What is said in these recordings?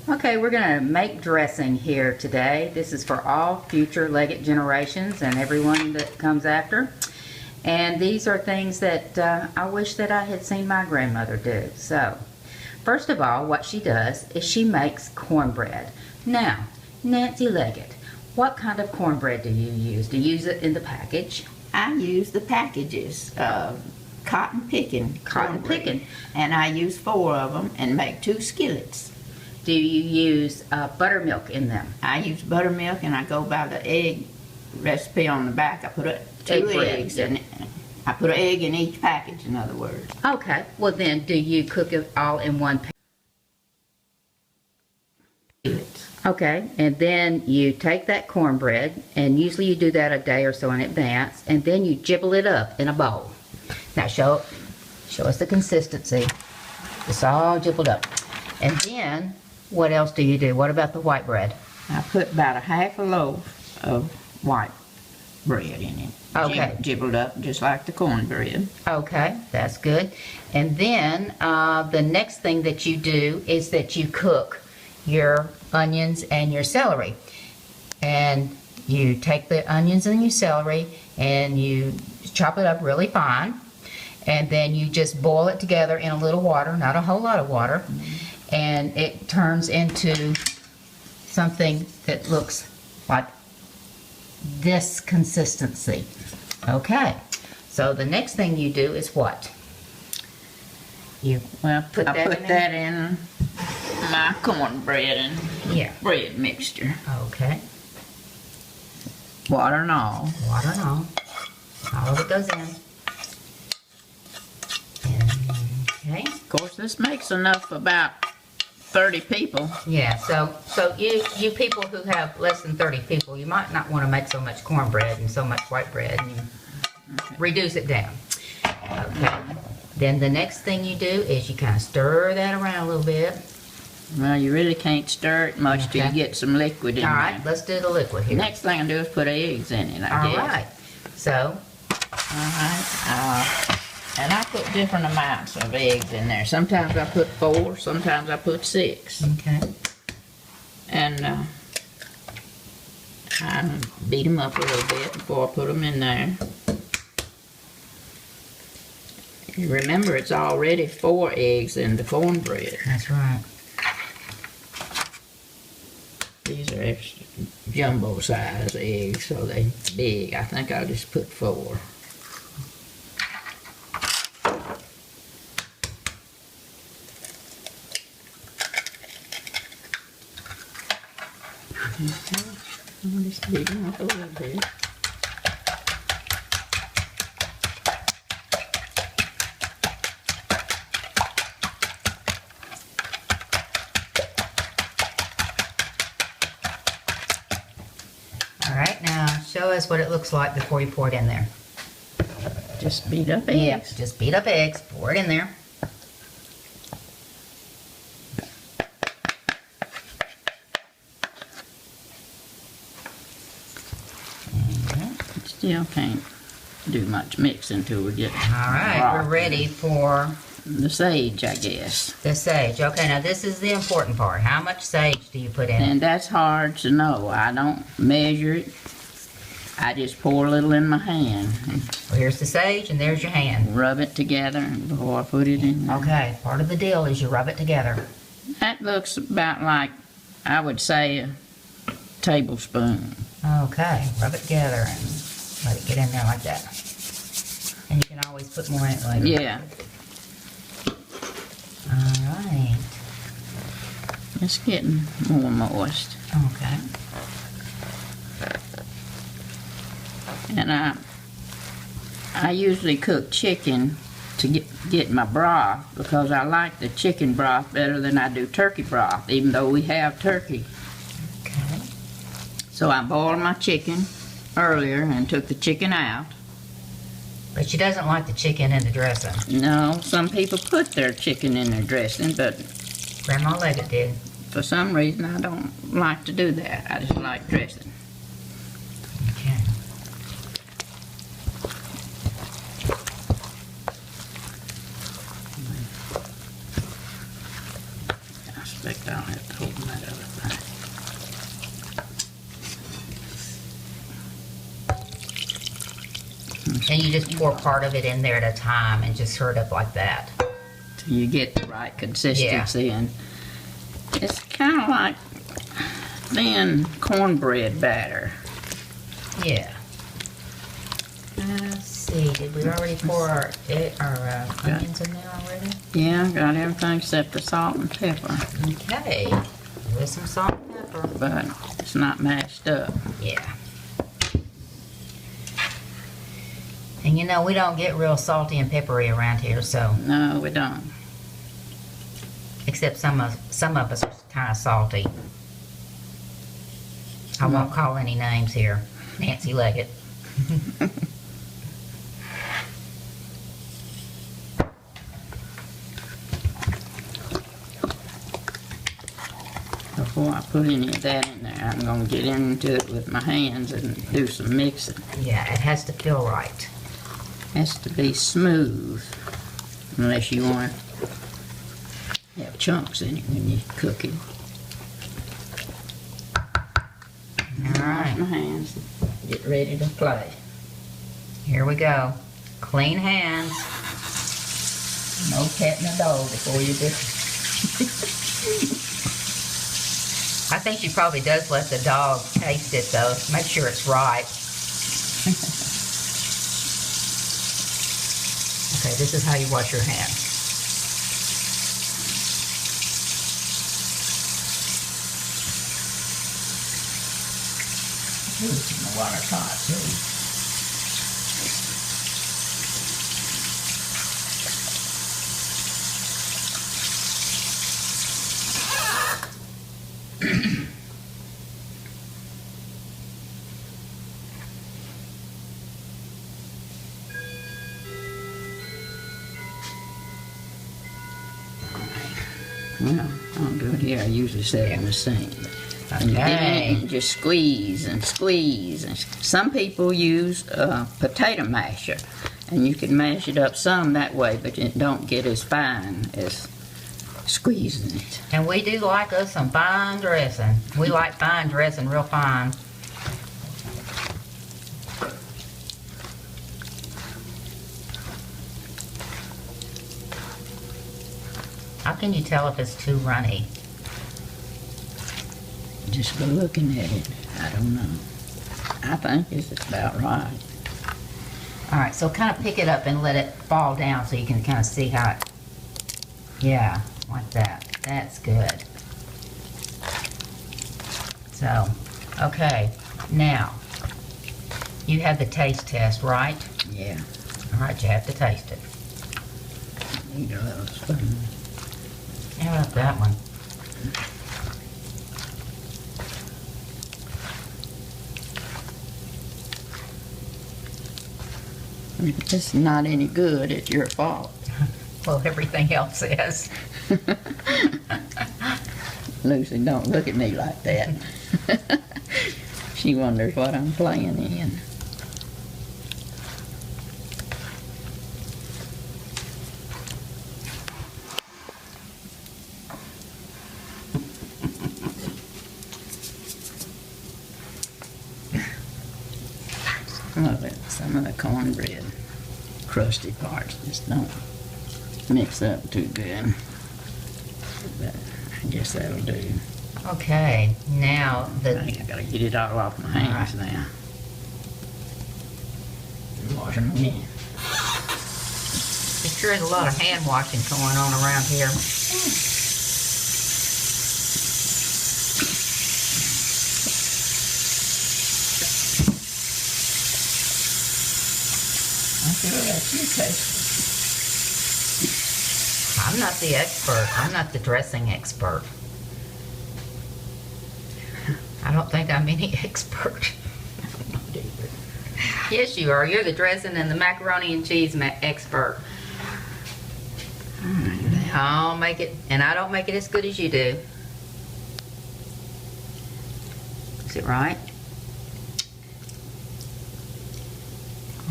Okay, we're going to make dressing here today. This is for all future Leggett generations and everyone that comes after. And these are things that I wish that I had seen my grandmother do. So, first of all, what she does is she makes cornbread. Now, Nancy Leggett, what kind of cornbread do you use? Do you use it in the package? I use the packages of cotton picking cornbread. And I use 4 of them and make 2 skillets. Do you use buttermilk in them? I use buttermilk, and I go by the egg recipe on the back. I put 2 eggs in it. I put an egg in each package, in other words. Okay. Well, then, do you cook it all in one package? Okay. And then you take that cornbread, and usually you do that a day or so in advance, and then you jibble it up in a bowl. Now, show us the consistency. It's all jibbled up. And then, what else do you do? What about the white bread? I put about a half a loaf of white bread in it. Okay. Jibbled up just like the cornbread. Okay, that's good. And then the next thing that you do is that you cook your onions and your celery. And you take the onions and your celery and you chop it up really fine. And then you just boil it together in a little water, not a whole lot of water. And it turns into something that looks like this consistency. Okay, so the next thing you do is what? You put that in my cornbread and bread mixture. Okay. Water and all. Water and all. All of it goes in. Okay. Of course, this makes enough for about 30 people. Yeah, so you people who have less than 30 people, you might not want to make so much cornbread and so much white bread, and you reduce it down. Okay. Then the next thing you do is you kind of stir that around a little bit. Well, you really can't stir it much till you get some liquid in there. All right, let's do the liquid here. Next thing I do is put eggs in it, I guess. All right. So. All right. And I put different amounts of eggs in there. Sometimes I put 4, sometimes I put 6. Okay. And I beat them up a little bit before I put them in there. You remember, it's already 4 eggs in the cornbread. That's right. These are extra jumbo size eggs, so they're big. I think I'll just put 4. I'll just beat them up a little bit. All right, now show us what it looks like before you pour it in there. Just beat up eggs. Yep, just beat up eggs, pour it in there. Still can't do much mixing till we get All right, we're ready for the sage, I guess. the sage. Okay, now this is the important part. How much sage do you put in? And that's hard to know. I don't measure it. I just pour a little in my hand. Well, here's the sage and there's your hand. Rub it together before I put it in there. Okay, part of the deal is you rub it together. That looks about like, I would say, a tablespoon. Okay, rub it together and let it get in there like that. And you can always put more in it later. Yeah. Alright. It's getting more moist. Okay. And I usually cook chicken to get my broth because I like the chicken broth better than I do turkey broth, even though we have turkey. Okay. So I boiled my chicken earlier and took the chicken out. But she doesn't like the chicken in the dressing. No, some people put their chicken in their dressing, but Grandma Leggett did. for some reason I don't like to do that. I just like dressing. Okay. I expect I don't have to hold that And you just pour part of it in there at a time and just sort of like that. Till you get the right consistency. And it's kind of like thin cornbread batter. Yeah. Let's see, did we already pour our onions in there already? Yeah, got everything except the salt and pepper. Okay, with some salt and pepper. But it's not mashed up. Yeah. And you know, we don't get real salty and peppery around here, so, No, we don't. except some of us are kind of salty. I won't call any names here. Nancy Leggett. Before I put any of that in there, I'm going to get into it with my hands and do some mixing. Yeah, it has to feel right. Has to be smooth, unless you want to have chunks in it when you cook it. All right, My hands, get ready to play. here we go. Clean hands. No petting a dog before you do. I think she probably does let the dog taste it though. Make sure it's right. Okay, this is how you wash your hands. The water's hot too. Well, I don't do it here. I usually set it in the sink. And you get in it Okay. and just squeeze and squeeze. And some people use a potato masher, and you can mash it up some that way, but it don't get as fine as squeezing it. And we do like us some fine dressing. We like fine dressing real fine. How can you tell if it's too runny? Just by looking at it, I don't know. I think it's about right. All right, so kind of pick it up and let it fall down so you can kind of see how it, yeah, like that. That's good. So, okay, now, you have the taste test, right? Yeah. All right, you have to taste it. Need a little spoon. How about that one? If it's not any good, it's your fault. Well, everything else is. Lucy, don't look at me like that. She wonders what I'm playing in. Some of the cornbread crusty parts just don't mix up too good. But I guess that'll do. Okay, now I think I gotta get it all off my hands now. Washing my hands. there sure is a lot of hand washing going on around here. I'm not the expert. I'm not the dressing expert. I don't think I'm any expert. Yes, you are. You're the dressing and the macaroni and cheese expert. I'll make it, and I don't make it as good as you do. Is it right?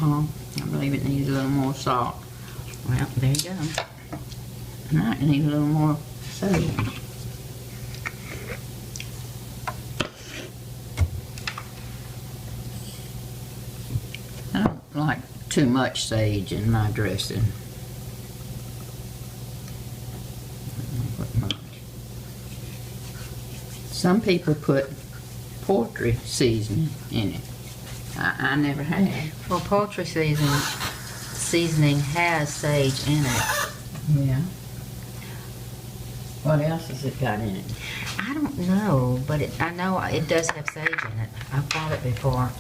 Oh, I believe it needs a little more salt. Well, there you go. Might need a little more soda. I don't like too much sage in my dressing. Not much. Some people put poultry seasoning in it. I never have. Well, poultry seasoning has sage in it. Yeah. What else has it got in it? I don't know, but I know it does have sage in it. I've bought it before.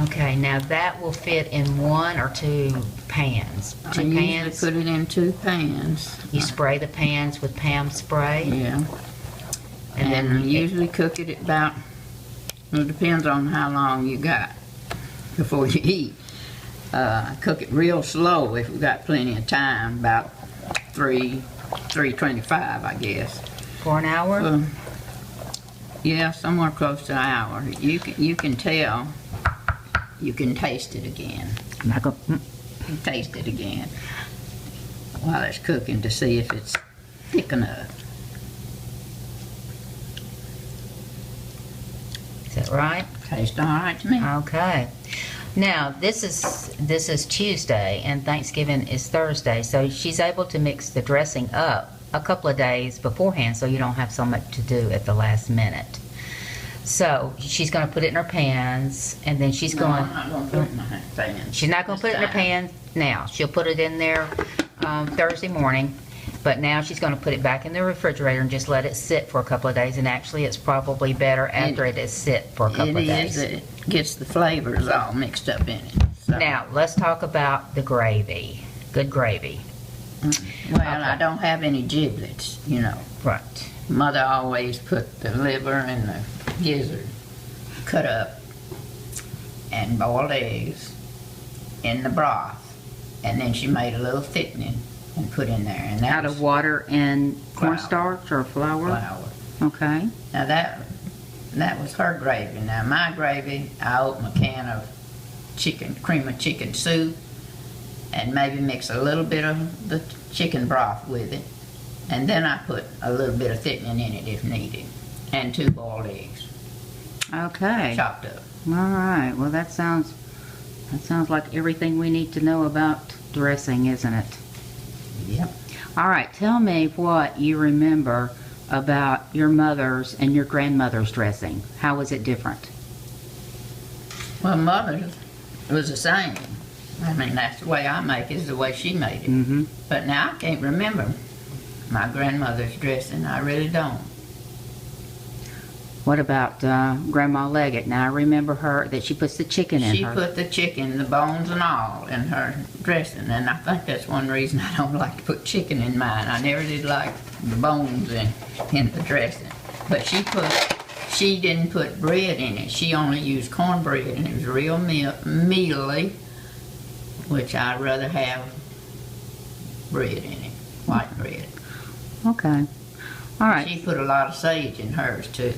Okay, now that will fit in 1 or 2 pans. I 2 usually pans. put it in 2 pans. You spray the pans with Pam spray. Yeah. And And then I usually cook it about, well, it depends on how long you got before you eat. Cook it real slow if we got plenty of time, about 3:25, I guess. for an hour. Yeah, somewhere close to an hour. You can tell. You can taste it again. I'm not gonna, You taste it again while it's cooking to see if it's thick enough. is that right? Tastes all right to me. Okay. Now this is Tuesday and Thanksgiving is Thursday, so she's able to mix the dressing up a couple of days beforehand, so you don't have so much to do at the last minute. So she's going to put it in her pans, and then she's No, going. I'm not going to put it in my pan. She's not going to put it in her pan now. She'll put it in there Thursday morning, but now she's going to put it back in the refrigerator and just let it sit for a couple of days. And actually, it's probably better after it is sit for a couple of days. It gets the flavors all mixed up in it. So. Now let's talk about the gravy. Good gravy. Well, I don't have any giblets, you know. Right. Mother always put the liver and the gizzard cut up and boiled eggs in the broth, and then she made a little thickening and put in there, and that Out was of water and cornstarch or flour? flour. Okay. Now that was her gravy. Now my gravy, I open a can of cream of chicken soup, and maybe mix a little bit of the chicken broth with it, and then I put a little bit of thickening in it if needed, and 2 boiled eggs, Okay. chopped up. All right. Well, that sounds like everything we need to know about dressing, isn't it? Yep. All right. Tell me what you remember about your mother's and your grandmother's dressing. How was it different? Well, mother's was the same. I mean, that's the way I make it, is the way she made it. Mm-hmm. But now I can't remember my grandmother's dressing. I really don't. What about Grandma Leggett? Now I remember her that she puts the chicken in She her. put the chicken, the bones and all, in her dressing, and I think that's one reason I don't like to put chicken in mine. I never did like the bones in the dressing. But she didn't put bread in it. She only used cornbread, and it was real mealy, which I'd rather have bread in it, white bread. Okay. All right. She put a lot of sage in hers too.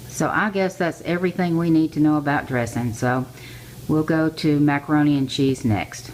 So I guess that's everything we need to know about dressing. So we'll go to macaroni and cheese next.